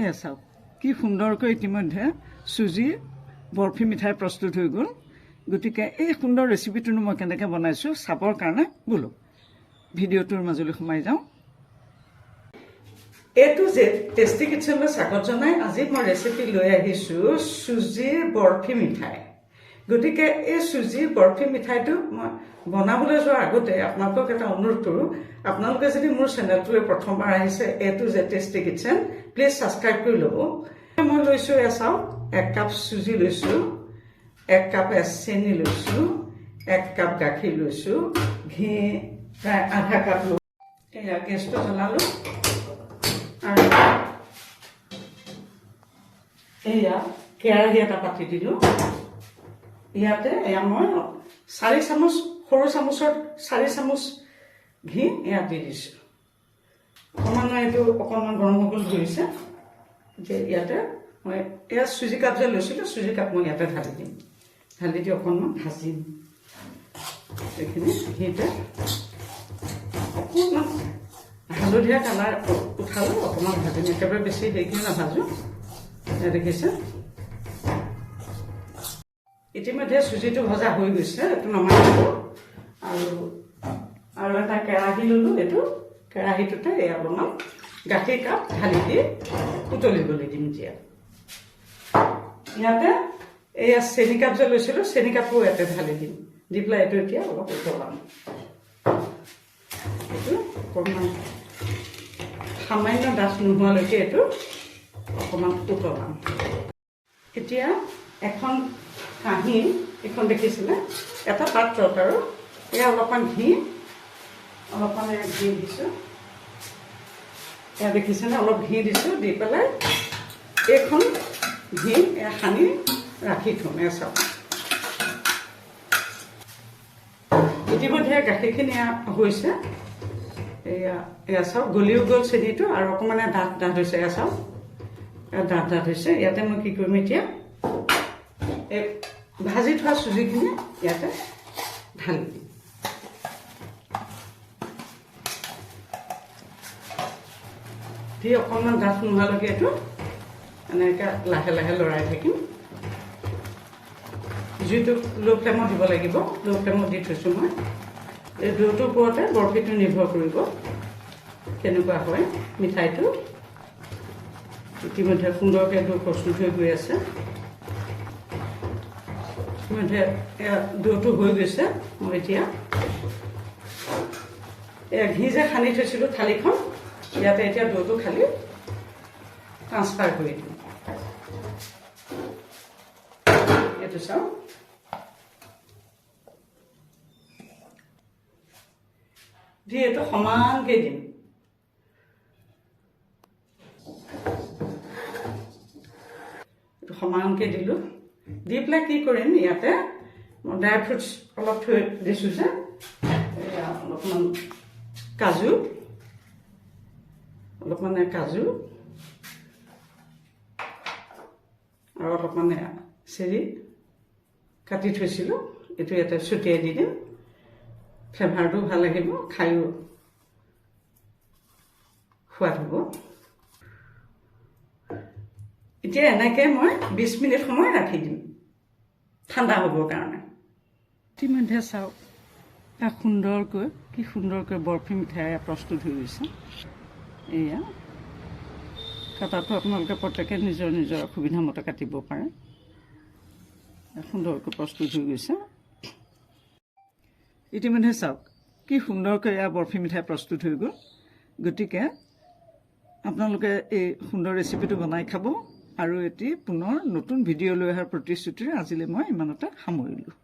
এয়া চাওক কি সুন্দৰকৈ ইতিমধ্যে চুজি বৰফি মিঠাই প্ৰস্তুত হৈ গ'ল। গতিকে এই সুন্দৰ ৰেচিপিটোনো মই কেনেকৈ বনাইছোঁ চাবৰ কাৰণে বোলো ভিডিঅ'টোৰ মাজলৈ সোমাই যাওঁ। এইটো যে টেষ্টি কিটচেনলৈ স্বাগত জনাই আজি মই ৰেচিপি লৈ আহিছোঁ চুজিৰ বৰফি মিঠাই। গতিকে এই চুজিৰ বৰফি মিঠাইটো মই বনাবলৈ যোৱাৰ আগতে আপোনালোকক এটা অনুৰোধ কৰোঁ, আপোনালোকে যদি মোৰ চেনেলটোলৈ প্ৰথমবাৰ আহিছে এইটো যে টেষ্টি কিটচেন, প্লিজ ছাবস্ক্ৰাইব কৰি ল'ব। মই লৈছোঁ এয়া চাওক 1 কাপ চুজি লৈছোঁ, 1 কাপ চেনি লৈছোঁ, 1 কাপ গাখীৰ লৈছোঁ, ঘি প্ৰায় আধা কাপ লৈ এয়া গেছটো জ্বলালোঁ আৰু এয়া কেৰাহী এটা পাতি দিলোঁ। ইয়াতে এয়া মই 4 চামুচ সৰু চামুচৰ 4 চামুচ ঘি এয়া দি দিছোঁ। অকণমান এইটো অকণমান গৰম হ'বলৈ ধৰিছে যে ইয়াতে মই এয়া চুজি কাপ যে লৈছিলোঁ চুজি কাপ মই ইয়াতে ঢালি দিম। ঢালি দি অকণমান ভাজিম। এইখিনি ঘিতে অকণমান হালধীয়া কালাৰ উঠালোঁ, অকণমান ভাজিম। একেবাৰে বেছি দেৰিকৈ নাভাজোঁ। দেখিছে ইতিমধ্যে চুজিটো ভজা হৈ গৈছে। এইটো নমাই দিলোঁ আৰু এটা কেৰাহী ল'লোঁ। এইটো কেৰাহীটোতে এই অলপমান গাখীৰ কাপ ঢালি দি উতলিবলৈ দিম। এতিয়া ইয়াতে এয়া চেনি কাপ যে লৈছিলোঁ চেনি কাপো ইয়াতে ঢালি দিম। দি পেলাই এইটো এতিয়া অলপ উতলাম। এইটো অকণমান সামান্য ডাঠ নোহোৱালৈকে এইটো অকণমান উতলাম। এতিয়া এখন কাঁহী এখন দেখিছিলে এটা পাত্ৰত আৰু এয়া অলপমান ঘি দিছোঁ। এয়া দেখিছেনে অলপ ঘি দিছোঁ। দি পেলাই এইখন ঘি এয়া সানি ৰাখি থ'ম। এয়া চাওক ইতিমধ্যে গাখীৰখিনি হৈছে। এয়া চাওক গলিও গ'ল চেনিটো আৰু অকণমান ডাঠ হৈছে। এয়া চাওক ডাঠ হৈছে। ইয়াতে মই কি কৰিম এতিয়া এই ভাজি থোৱা চুজিখিনি ইয়াতে ঢালি দিম। দি অকণমান ডাঠ নোহোৱালৈকে এইটো এনেকৈ লাহে লাহে লৰাই থাকিম। জুইটো ল' ফ্লেমত দিব লাগিব। ল' ফ্লেমত দি থৈছোঁ মই। এই দৌটোৰ ওপৰতে বৰফিটো নিৰ্ভৰ কৰিব কেনেকুৱা হয় মিঠাইটো। ইতিমধ্যে সুন্দৰকৈ দৌ প্ৰস্তুত হৈ গৈ আছে। ইতিমধ্যে এয়া দৌটো হৈ গৈছে। মই এতিয়া এয়া ঘি যে সানি থৈছিলোঁ থালিখন ইয়াতে এতিয়া দৌটো খালি ট্ৰান্সফাৰ কৰি দিম। এইটো চাওঁ দি এইটো সমানকৈ দিম। সমানকৈ দিলোঁ। দি পেলাই কি কৰিম ইয়াতে মই ড্ৰাই ফ্ৰুটছ অলপ থৈ দিছোঁ যে অলপমান কাজু আৰু অলপমান চেৰি কাটি থৈছিলোঁ এইটো ইয়াতে ছটিয়াই দি দিম। ফ্লেভাৰটো ভাল লাগিব, খায়ো সোৱাদ হ'ব। এতিয়া এনেকৈ মই 20 মিনিট সময় ৰাখি দিম ঠাণ্ডা হ'বৰ কাৰণে। ইতিমধ্যে চাওক কি সুন্দৰকৈ বৰফি মিঠাই প্ৰস্তুত হৈ গৈছে। এয়া কটাটো আপোনালোকে প্ৰত্যেকে নিজৰ নিজৰ সুবিধা মতে কাটিব পাৰে। সুন্দৰকৈ প্ৰস্তুত হৈ গৈছে। ইতিমধ্যে চাওক কি সুন্দৰকৈ এয়া বৰফি মিঠাই প্ৰস্তুত হৈ গ'ল। গতিকে আপোনালোকে এই সুন্দৰ ৰেচিপিটো বনাই খাব আৰু এটি পুনৰ নতুন ভিডিঅ' লৈ অহাৰ প্ৰতিশ্ৰুতিৰে আজিলৈ মই ইমানতে সামৰিলোঁ।